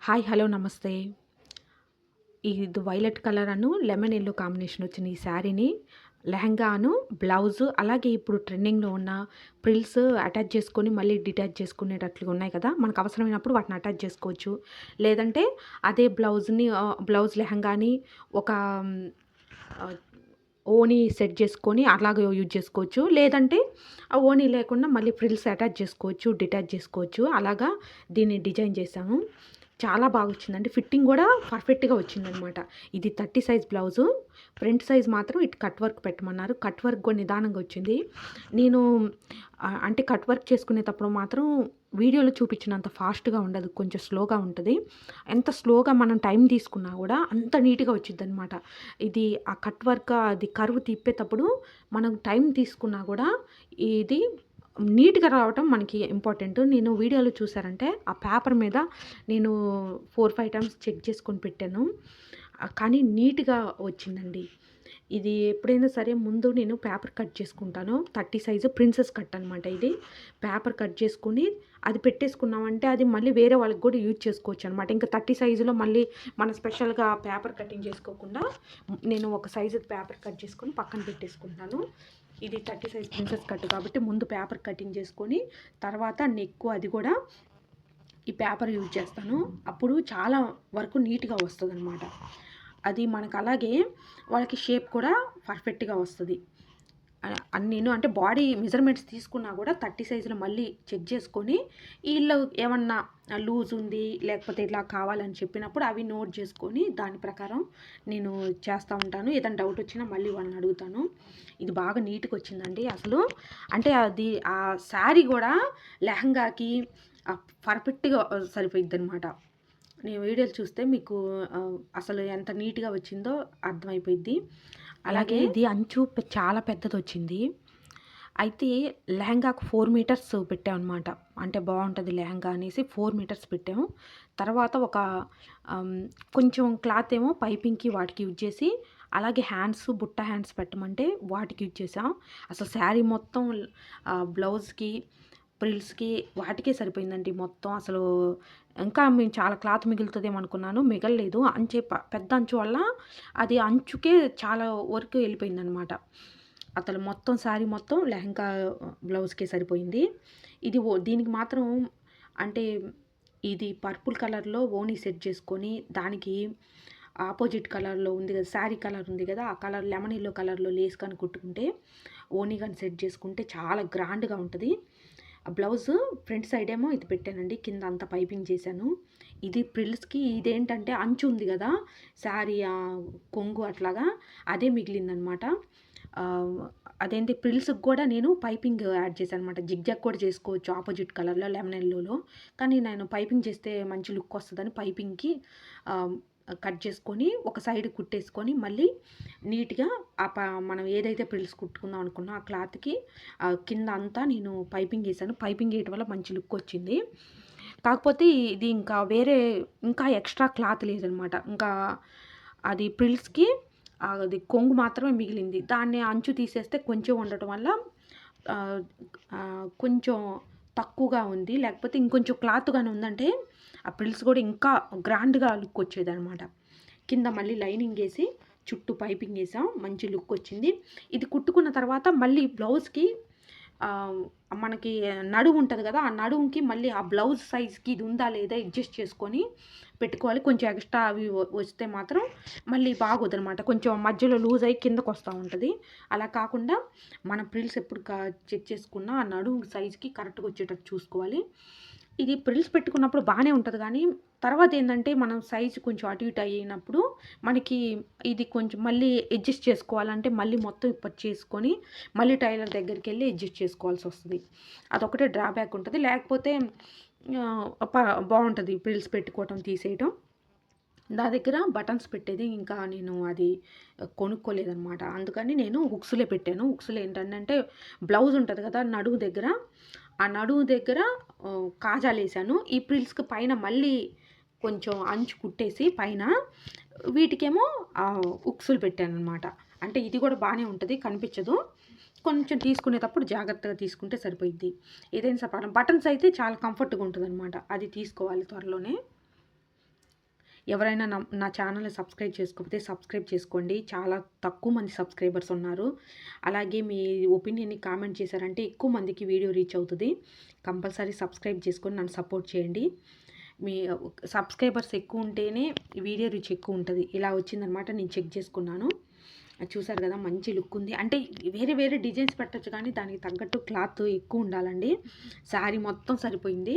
Hi hello నమస్తే. ఇది violet colour lemon yellow combination వచ్చిన ఈ శారీని లెహంగాను, బ్లౌజు అలాగే ఇప్పుడు ట్రెండింగ్‌లో ఉన్న ప్రిల్స్ అటాచ్ చేసుకొని మళ్ళీ డిటాచ్ చేసుకునేటట్లుగా ఉన్నాయి కదా! మనకు అవసరమైనప్పుడు వాటిని అటాచ్ చేసుకోవచ్చు. లేదంటే అదే బ్లౌజ్ లెహంగాని ఒక ఆహ్, ఓణీ సెట్ చేసుకొని అలాగే యూజ్ చేసుకోవచ్చు. లేదంటే ఆ ఓణీ లేకుండా మళ్ళీ ఫ్రిల్స్ అటాచ్ చేసుకోవచ్చు, డిటాచ్ చేసుకోవచ్చు. అలాగా దీన్ని డిజైన్ చేశాము. చాలా బాగొచ్చిందండి. ఫిట్టింగ్ గూడా పర్ఫెక్ట్‌గా వచ్చిందనమాట. ఇది 30 సైజ్ బ్లౌజు. ఫ్రంట్ సైజ్ మాత్రం ఇటు కట్ వర్క్ పెట్టమన్నారు. కట్ వర్క్ గూడా నిదానంగా వచ్చింది. నేను అంటే కట్ వర్క్ చేసుకునేటప్పుడు మాత్రం వీడియోలో చూపించినంత ఫాస్ట్‌గా ఉండదు. కొంచెం స్లోగా ఉంటది. ఎంత స్లోగా మనం టైం తీసుకున్నా గూడా అంత నీట్‌గా వచ్చిద్దనమాట. ఇది ఆ కట్ వర్క్ అది కర్వ్ తిప్పేటప్పుడు మనం టైం తీసుకున్నా గూడా ఇది నీట్‌గా రావటం మనకి ఇంపార్టెంట్. నేను వీడియోలో చూసారంటే ఆ పేపర్ మీద నేను 4, 5 టైమ్స్ చెక్ చేసుకొని పెట్టాను. కానీ నీట్‌గా వచ్చిందండి. ఇది ఎప్పుడైనా సరే ముందు నేను పేపర్ కట్ చేసుకుంటాను. 30 సైజు ప్రిన్సెస్ కట్ అనమాట ఇది. పేపర్ కట్ చేసుకొని అది పెట్టేసుకున్నామంటే అది మళ్ళీ వేరే వాళ్ళకి కూడా యూజ్ చేసుకోవచ్చనమాట. ఇంకా 30 సైజులో మళ్ళీ మనం స్పెషల్‌గా పేపర్ కటింగ్ చేసుకోకుండా నేను ఒక సైజుది పేపర్ కట్ చేసుకొని పక్కన పెట్టేసుకుంటాను. ఇది 30 సైజ్ ప్రిన్సెస్ కట్ కాబట్టి ముందు పేపర్ కటింగ్ చేసుకొని తర్వాత నెక్కు అది కూడా ఈ పేపర్ యూజ్ చేస్తాను. అప్పుడు చాలా వరకు నీట్‌గా వస్తదనమాట. అది మనకు అలాగే వాళ్ళకి షేప్ కూడా పర్ఫెక్ట్‌గా వస్తది. నేను అంటే బాడీ మెజర్‌మెంట్స్ తీసుకున్నా గూడా 30 సైజులో మళ్ళీ చెక్ చేసుకొని ఈళ్ళు ఏమన్నా లూజ్ ఉంది, లేకపోతే ఇట్లా కావాలని చెప్పినప్పుడు అవి నోట్ చేసుకొని దాని ప్రకారం నేను చేస్తా ఉంటాను. ఏదైనా డౌట్ వచ్చినా మళ్ళీ వాళ్ళని అడుగుతాను. ఇది బాగా నీట్‌గా వచ్చిందండి అసలు. అంటే అది ఆ శారీ గూడా లెహంగాకి పర్ఫెక్ట్‌గా సరిపోయిద్దనమాట. నేను వీడియోలు చూస్తే మీకు అసలు ఎంత నీట్‌గా వచ్చిందో అర్థమైపోయిద్ది. అలాగే ఇది అంచు చాలా పెద్దదొచ్చింది. అయితే లెహంగాకు 4 మీటర్స్ పెట్టామనమాట. అంటే బావుంటది లెహంగా అనేసి 4 మీటర్స్ పెట్టాము. తర్వాత ఒక ఆహ్, కొంచెం క్లాత్ ఏమో పైపింగ్‌కి వాటికి యూజ్ చేసి, అలాగే బుట్ట హ్యాండ్స్ పెట్టమంటే వాటికి యూజ్ చేసాం. అసలు శారీ మొత్తం బ్లౌజ్‌కి, ఫ్రిల్స్‌కి వాటికే సరిపోయిందండి మొత్తం. అసలు ఇంకా మేము చాలా క్లాత్ మిగులుతదేమో అనుకున్నాను. మిగలలేదు. పెద్ద అంచు వల్ల అది అంచుకే చాలా వరకు వెళ్ళిపోయిందనమాట. అసలు మొత్తం శారీ మొత్తం లెహంగా బ్లౌజ్‌కే సరిపోయింది. దీనికి మాత్రం అంటే ఇది పర్పుల్ కలర్‌లో ఓణీ సెట్ చేసుకొని దానికి ఆపోజిట్ కలర్‌లో ఉంది కదా! శారీ కలర్ ఉంది కదా! ఆ కలర్ లెమన్ యెల్లో కలర్‌లో లేస్ గాని కుట్టుకుంటే ఓణీ గాని సెట్ చేసుకుంటే చాలా గ్రాండ్‌గా ఉంటది. ఆ బ్లౌజు ఫ్రంట్ సైడ్ ఏమో ఇది పెట్టానండి. కింద అంతా పైపింగ్ చేశాను. ఇది ఫ్రిల్స్‌కి ఇదేంటంటే అంచు ఉంది గదా! శారీ కొంగు అట్లాగా అదే మిగిలిందనమాట. ఆహ్, అదేంటి ఫ్రిల్స్‌కి గూడా నేను పైపింగ్ యాడ్ చేశాననమాట. జిగ్‌జాగ్ కూడా చేసుకోవచ్చు ఆపోజిట్ కలర్‌లో లెమన్ యెల్లోలో. కానీ నేను పైపింగ్ చేస్తే మంచి లుక్ వస్తదని పైపింగ్‌కి ఆహ్, కట్ చేసుకొని ఒక సైడ్ కుట్టేసుకొని మళ్ళీ నీట్‌గా ఆ ప మనం ఏదైతే ఫ్రిల్స్ కుట్టుకుందాం అనుకున్నామో ఆ క్లాత్‌కి కింద అంతా నేను పైపింగ్ ఏసాను. పైపింగ్ ఏయటం వల్ల మంచి లుక్కొచ్చింది. కాకపోతే ఇది ఇంకా ఎక్స్‌ట్రా క్లాత్ లేదనమాట. ఇంకా అది ఫ్రిల్స్‌కి అది కొంగు మాత్రమే మిగిలింది. దాన్ని అంచు తీసేస్తే కొంచెం ఉండటం వల్ల ఆహ్, కొంచెం తక్కువగా ఉంది. లేకపోతే ఇంకొంచెం క్లాత్ గాని ఉందంటే ఆ ఫ్రిల్స్ గూడా ఇంకా గ్రాండ్‌గా లుక్కొచ్చేదనమాట. కింద మళ్ళీ లైనింగేసి చుట్టూ పైపింగేసాం. మంచి లుక్కొచ్చింది. ఇది కుట్టుకున్న తర్వాత మళ్ళీ బ్లౌజ్‌కి ఆహ్, మనకి నడుముంటది గదా! ఆ నడుముకి మళ్ళీ ఆ బ్లౌజ్ సైజ్‌కి ఇది ఉందా లేదా అడ్జస్ట్ చేసుకొని పెట్టుకోవాలి. కొంచెం ఎక్స్‌ట్రా అవి వస్తే మాత్రం మళ్ళీ బాగోదనమాట. కొంచెం మధ్యలో లూజ్ అయ్యి కిందకొస్తా ఉంటది. అలా కాకుండా మన ఫ్రిల్స్ ఎప్పుడు చెక్ చేసుకున్నా ఆ నడుము సైజ్‌కి కరెక్ట్‌గా వచ్చేటట్టు చూసుకోవాలి. ఇది ఫ్రిల్స్ పెట్టుకున్నప్పుడు బానే ఉంటది గానీ, తర్వాతేందంటే మనం సైజ్ కొంచెం అటు ఇటు అయినప్పుడు మనకి ఇది కొంచెం మళ్ళీ అడ్జస్ట్ చేసుకోవాలంటే మళ్ళీ మొత్తం ఇప్పటి మళ్ళీ టైలర్ దగ్గరికెళ్ళి అడ్జస్ట్ చేసుకోవాల్సొస్తది. అదొకటే డ్రాబ్యాక్ ఉంటది. లేకపోతే ఆహ్, ప బావుంటది ఫ్రిల్స్ పెట్టుకోవటం, తీసేయటం. నా దగ్గర బటన్స్ పెట్టేది ఇంకా నేను అది కొనుక్కోలేదనమాట. అందుకని నేను హుక్స్‌లే పెట్టాను. హుక్స్‌లో ఏంటంటే బ్లౌజ్ ఉంటది కదా! నడుము దగ్గర, ఆ నడుము దగ్గర కాజాలేసాను. ఈ ఫ్రిల్స్‌కి పైన మళ్ళీ కొంచెం అంచు కుట్టేసి పైన వీటికేమో హుక్స్‌లు పెట్టాననమాట. అంటే ఇది కూడా బానే ఉంటది. కనిపించదు. కొంచెం తీసుకునేటప్పుడు జాగ్రత్తగా తీసుకుంటే సరిపోయిద్ది. ఏదైనా బటన్స్ అయితే చాలా కంఫర్ట్‌గా ఉంటదనమాట. అది తీసుకోవాలి త్వరలోనే. ఎవరైనా నా ఛానల్ని సబ్స్క్రైబ్ చేసుకోకపోతే సబ్స్క్రైబ్ చేసుకోండి. చాలా తక్కువ మంది సబ్స్క్రైబర్స్ ఉన్నారు. అలాగే మీ ఒపీనియన్‌ని కామెంట్ చేశారంటే ఎక్కువ మందికి వీడియో రీచ్ అవుతది. కంపల్సరీ సబ్స్క్రైబ్ చేసుకొని నన్ను సపోర్ట్ చేయండి. మీ సబ్స్క్రైబర్స్ ఎక్కువ ఉంటేనే వీడియో రీచ్ ఎక్కువ ఉంటది. ఇలా వచ్చిందనమాట. నేను చెక్ చేసుకున్నాను. చూసారు కదా, మంచి లుక్ ఉంది. అంటే వేరే వేరే డిజైన్స్ పెట్టొచ్చు కానీ దానికి తగ్గట్టు క్లాత్ ఎక్కువ ఉండాలండి. శారీ మొత్తం సరిపోయింది.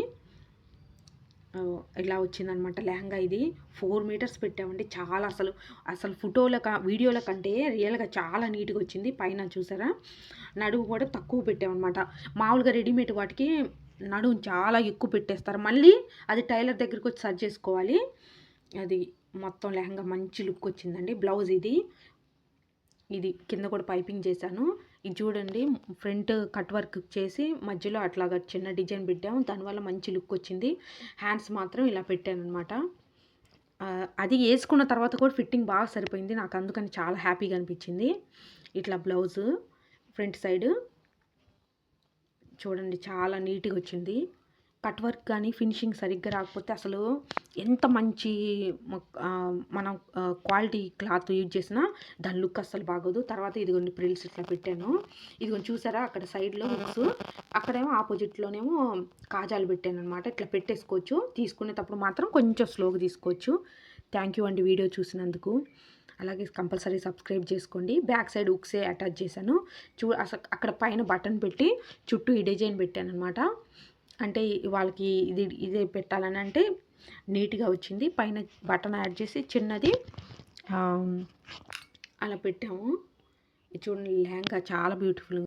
ఇలా వచ్చిందనమాట లెహంగా. ఇది 4 మీటర్స్ పెట్టామండి. చాలా అసలు వీడియోల కంటే రియల్గా చాలా నీట్గా వచ్చింది. పైన చూసారా, నడుము కూడా తక్కువ పెట్టామన్నమాట. మామూలుగా రెడీమేడ్ వాటికి నడుము చాలా ఎక్కువ పెట్టేస్తారు. మళ్ళీ అది టైలర్ దగ్గరికి వచ్చి సర్చ్ చేసుకోవాలి. అది మొత్తం లెహంగా మంచి లుక్ వచ్చిందండి. బ్లౌజ్ ఇది కింద కూడా పైపింగ్ చేశాను. ఇది చూడండి, ఫ్రంట్ కట్ వర్క్ చేసి మధ్యలో అట్లాగా చిన్న డిజైన్ పెట్టాము. దానివల్ల మంచి లుక్ వచ్చింది. హ్యాండ్స్ మాత్రం ఇలా పెట్టానమాట. అది వేసుకున్న తర్వాత కూడా ఫిట్టింగ్ బాగా సరిపోయింది. నాకు అందుకని చాలా హ్యాపీగా అనిపించింది. ఇట్లా బ్లౌజు ఫ్రంట్ సైడ్ చూడండి, చాలా నీట్గా వచ్చింది. కట్ వర్క్ కానీ ఫినిషింగ్ సరిగ్గా రాకపోతే అసలు ఎంత మంచి మనం క్వాలిటీ క్లాత్ యూజ్ చేసినా దాని లుక్ అస్సలు బాగోదు. తర్వాత ఇదిగోండి ప్రిల్స్ ఇట్లా పెట్టాను. ఇదిగోండి చూసారా, అక్కడ సైడ్లో హుక్స్, అక్కడేమో ఆపోజిట్లోనేమో కాజాలు పెట్టాను అనమాట. ఇట్లా పెట్టేసుకోవచ్చు. తీసుకునేటప్పుడు మాత్రం కొంచెం స్లోగా తీసుకోవచ్చు. థ్యాంక్ యూ అండి వీడియో చూసినందుకు. అలాగే కంపల్సరీ సబ్స్క్రైబ్ చేసుకోండి. బ్యాక్ సైడ్ హుక్సే అటాచ్ చేశాను. అసలు అక్కడ పైన బటన్ పెట్టి చుట్టూ ఈ డిజైన్ పెట్టాను అనమాట. అంటే వాళ్ళకి ఇదే పెట్టాలని అంటే నీట్గా వచ్చింది. పైన బటన్ యాడ్ చేసి చిన్నది అలా పెట్టాము. చూడండి, లెహంగా చాలా బ్యూటిఫుల్.